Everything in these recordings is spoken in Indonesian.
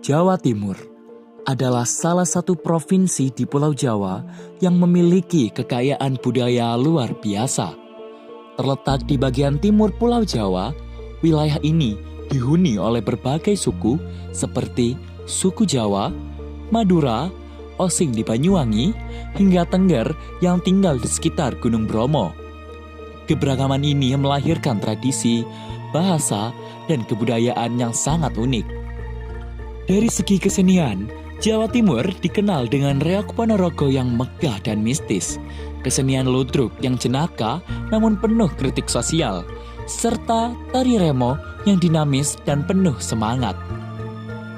Jawa Timur adalah salah satu provinsi di Pulau Jawa yang memiliki kekayaan budaya luar biasa. Terletak di bagian timur Pulau Jawa, wilayah ini dihuni oleh berbagai suku seperti suku Jawa, Madura, Osing di Banyuwangi, hingga Tengger yang tinggal di sekitar Gunung Bromo. Keberagaman ini melahirkan tradisi, bahasa, dan kebudayaan yang sangat unik. Dari segi kesenian, Jawa Timur dikenal dengan reok Ponorogo yang megah dan mistis, kesenian ludruk yang jenaka namun penuh kritik sosial, serta tari remo yang dinamis dan penuh semangat.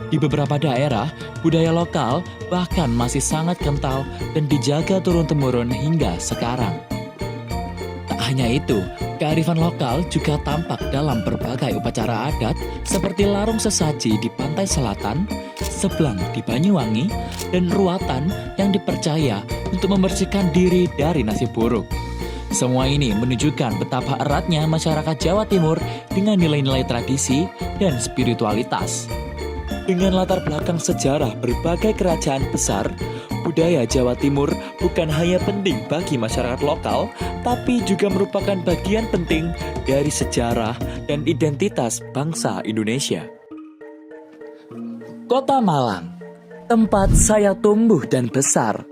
Di beberapa daerah, budaya lokal bahkan masih sangat kental dan dijaga turun-temurun hingga sekarang. Tak hanya itu, kearifan lokal juga tampak dalam berbagai upacara adat seperti larung sesaji di pantai selatan, seblang di Banyuwangi, dan ruatan yang dipercaya untuk membersihkan diri dari nasib buruk. Semua ini menunjukkan betapa eratnya masyarakat Jawa Timur dengan nilai-nilai tradisi dan spiritualitas. Dengan latar belakang sejarah berbagai kerajaan besar, budaya Jawa Timur bukan hanya penting bagi masyarakat lokal, tapi juga merupakan bagian penting dari sejarah dan identitas bangsa Indonesia. Kota Malang, tempat saya tumbuh dan besar.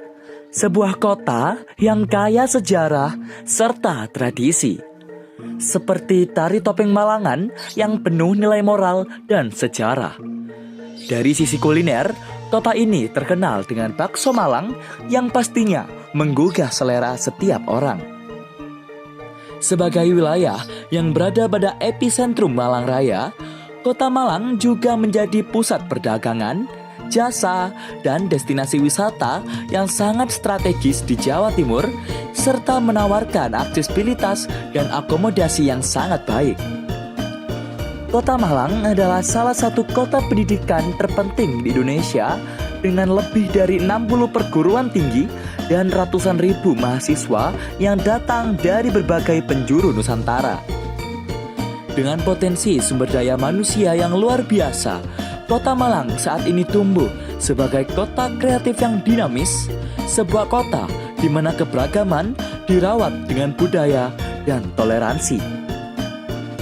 Sebuah kota yang kaya sejarah serta tradisi. Seperti tari topeng Malangan yang penuh nilai moral dan sejarah. Dari sisi kuliner, kota ini terkenal dengan bakso Malang yang pastinya menggugah selera setiap orang. Sebagai wilayah yang berada pada epicentrum Malang Raya, Kota Malang juga menjadi pusat perdagangan, jasa, dan destinasi wisata yang sangat strategis di Jawa Timur, serta menawarkan aksesibilitas dan akomodasi yang sangat baik. Kota Malang adalah salah satu kota pendidikan terpenting di Indonesia dengan lebih dari 60 perguruan tinggi dan ratusan ribu mahasiswa yang datang dari berbagai penjuru Nusantara. Dengan potensi sumber daya manusia yang luar biasa, Kota Malang saat ini tumbuh sebagai kota kreatif yang dinamis, sebuah kota di mana keberagaman dirawat dengan budaya dan toleransi.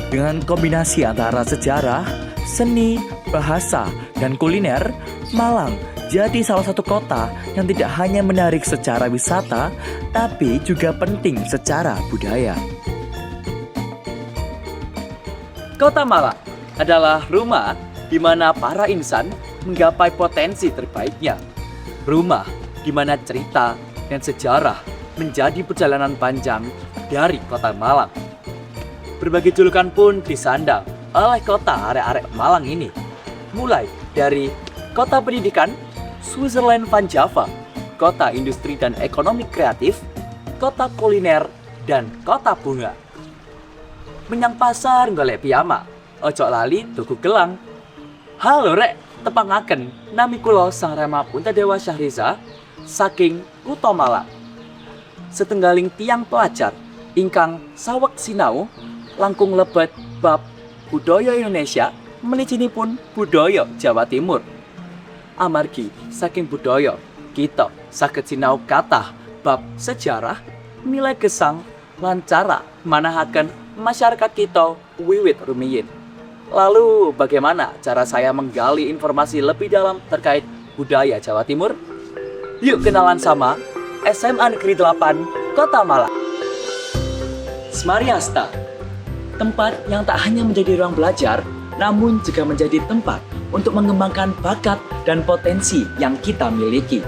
Dengan kombinasi antara sejarah, seni, bahasa, dan kuliner, Malang jadi salah satu kota yang tidak hanya menarik secara wisata, tapi juga penting secara budaya. Kota Malang adalah rumah di mana para insan menggapai potensi terbaiknya. Rumah di mana cerita dan sejarah menjadi perjalanan panjang dari Kota Malang. Berbagai julukan pun disandang oleh kota arek-arek Malang ini. Mulai dari kota pendidikan, Switzerland Van Java, kota industri dan ekonomi kreatif, kota kuliner, dan kota bunga. Menyang pasar golek piyama, ojo lali tuku gelang. Halo rek, tepangaken nami kula Sang Rama Puntadewa Syahriza saking Kutha Malang. Setenggaling tiang pelajar ingkang saweg sinau langkung lebet bab budaya Indonesia melicinipun budaya Jawa Timur. Amargi saking budaya kita saged sinau kathah bab sejarah, nilai gesang, lan cara manahaken masyarakat kita wiwit rumiyin. Lalu bagaimana cara saya menggali informasi lebih dalam terkait budaya Jawa Timur? Yuk kenalan sama SMA Negeri 8 Kota Malang. Smariasta, tempat yang tak hanya menjadi ruang belajar, namun juga menjadi tempat untuk mengembangkan bakat dan potensi yang kita miliki.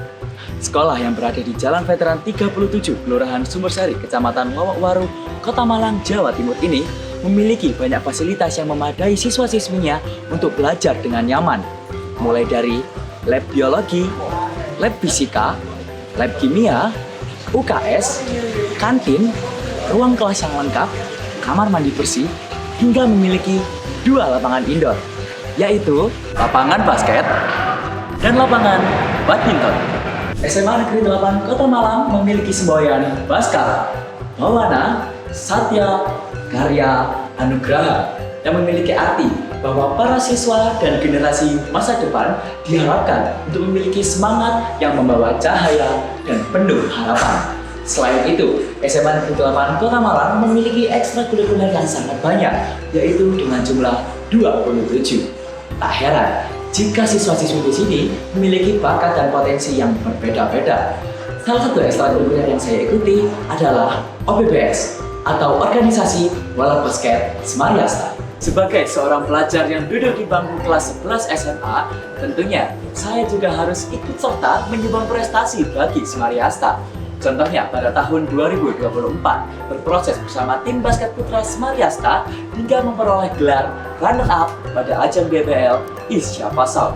Sekolah yang berada di Jalan Veteran 37, Kelurahan Sumbersari, Kecamatan Lowokwaru, Kota Malang, Jawa Timur ini memiliki banyak fasilitas yang memadai siswa-siswinya untuk belajar dengan nyaman. Mulai dari lab biologi, lab fisika, lab kimia, UKS, kantin, ruang kelas yang lengkap, kamar mandi bersih, hingga memiliki 2 lapangan indoor, yaitu lapangan basket dan lapangan badminton. SMA Negeri 8 Kota Malang memiliki semboyan Baskara, Maulana, Satya, Karya, Anugraha yang memiliki arti bahwa para siswa dan generasi masa depan diharapkan untuk memiliki semangat yang membawa cahaya dan penuh harapan. Selain itu, SMA Negeri 8 Kota Malang memiliki ekstrakurikuler yang sangat banyak, yaitu dengan jumlah 27. Tak heran jika siswa-siswi di sini memiliki bakat dan potensi yang berbeda-beda. Salah satu ekstrakurikuler yang saya ikuti adalah OBBS atau Organisasi Bola Basket Semariasta. Sebagai seorang pelajar yang duduk di bangku kelas 11 SMA, tentunya saya juga harus ikut serta menyumbang prestasi bagi Semariasta. Contohnya pada tahun 2024 berproses bersama tim basket putra Semariasta hingga memperoleh gelar runner up pada ajang BBL East Java South.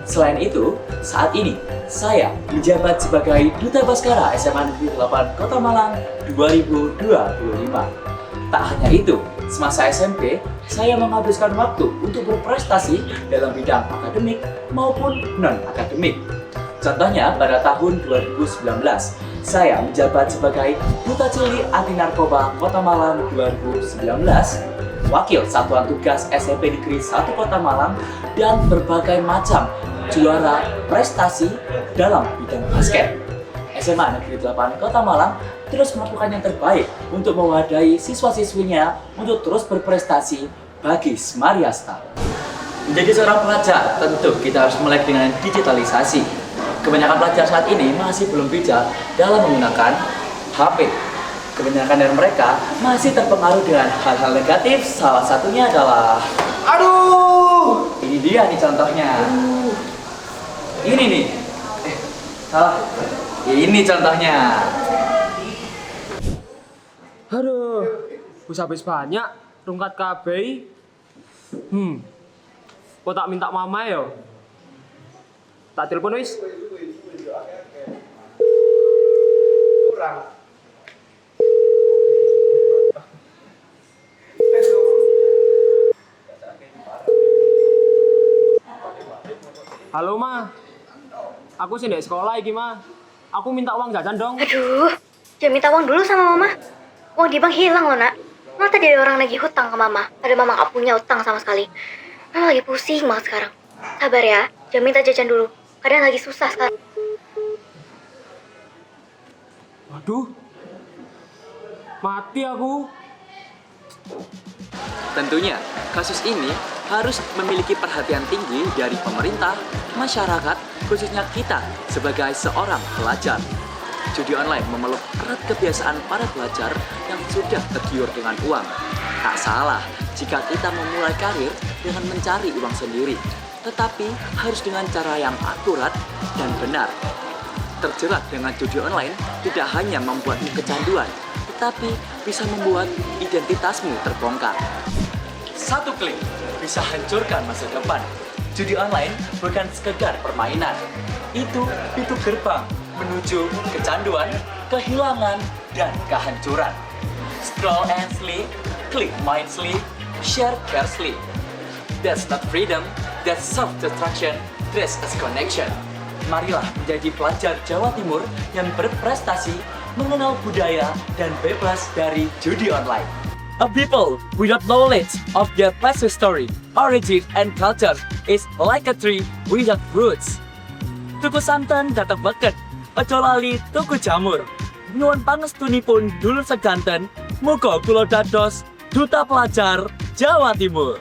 Selain itu, saat ini saya menjabat sebagai Duta Baskara SMA Negeri 8 Kota Malang 2025. Tak hanya itu, semasa SMP, saya menghabiskan waktu untuk berprestasi dalam bidang akademik maupun non-akademik. Contohnya pada tahun 2019, saya menjabat sebagai Duta Cili Anti Narkoba Kota Malang 2019, Wakil Satuan Tugas SMP Negeri 1 Kota Malang, dan berbagai macam juara prestasi dalam bidang basket. SMA Negeri 8 Kota Malang terus melakukan yang terbaik untuk mewadahi siswa-siswinya untuk terus berprestasi bagi Semariasta. Menjadi seorang pelajar, tentu kita harus melek dengan digitalisasi. Kebanyakan pelajar saat ini masih belum bijak dalam menggunakan HP. Kebanyakan dari mereka masih terpengaruh dengan hal-hal negatif, salah satunya adalah ini dia nih contohnya. Ini nih. Salah. Ini contohnya. Aduh, wis habis banyak rungkat KB. Kok tak minta mama yo? Tak telepon wis. Kurang. Halo Ma, aku sih di sekolah iki Ma. Aku minta uang jajan dong. Aduh, jangan minta uang dulu sama mama. Uang di bank hilang loh nak. Masa tadi ada orang lagi hutang ke mama. Padahal mama gak punya utang sama sekali. Mama lagi pusing banget sekarang. Sabar ya, jangan minta jajan dulu. Kadang lagi susah sekarang. Waduh, mati aku. Tentunya, kasus ini harus memiliki perhatian tinggi dari pemerintah, masyarakat, khususnya kita sebagai seorang pelajar. Judi online memeluk erat kebiasaan para pelajar yang sudah tergiur dengan uang. Tak salah jika kita memulai karir dengan mencari uang sendiri, tetapi harus dengan cara yang akurat dan benar. Terjerat dengan judi online tidak hanya membuatmu kecanduan, tetapi bisa membuat identitasmu terbongkar. Satu klik bisa hancurkan masa depan. Judi online bukan sekedar permainan. Itu pintu gerbang menuju kecanduan, kehilangan, dan kehancuran. Scroll endlessly, click mindlessly, share carelessly. That's not freedom, that's self-destruction, that's disconnection. Marilah menjadi pelajar Jawa Timur yang berprestasi, mengenal budaya, dan bebas dari judi online. A people without knowledge of their past history, origin, and culture is like a tree without roots. Tuku santen datang beket, ojo lali tuku jamur. Nyuwun pangestunipun dulur sedanten, muga kula dados duta pelajar Jawa Timur.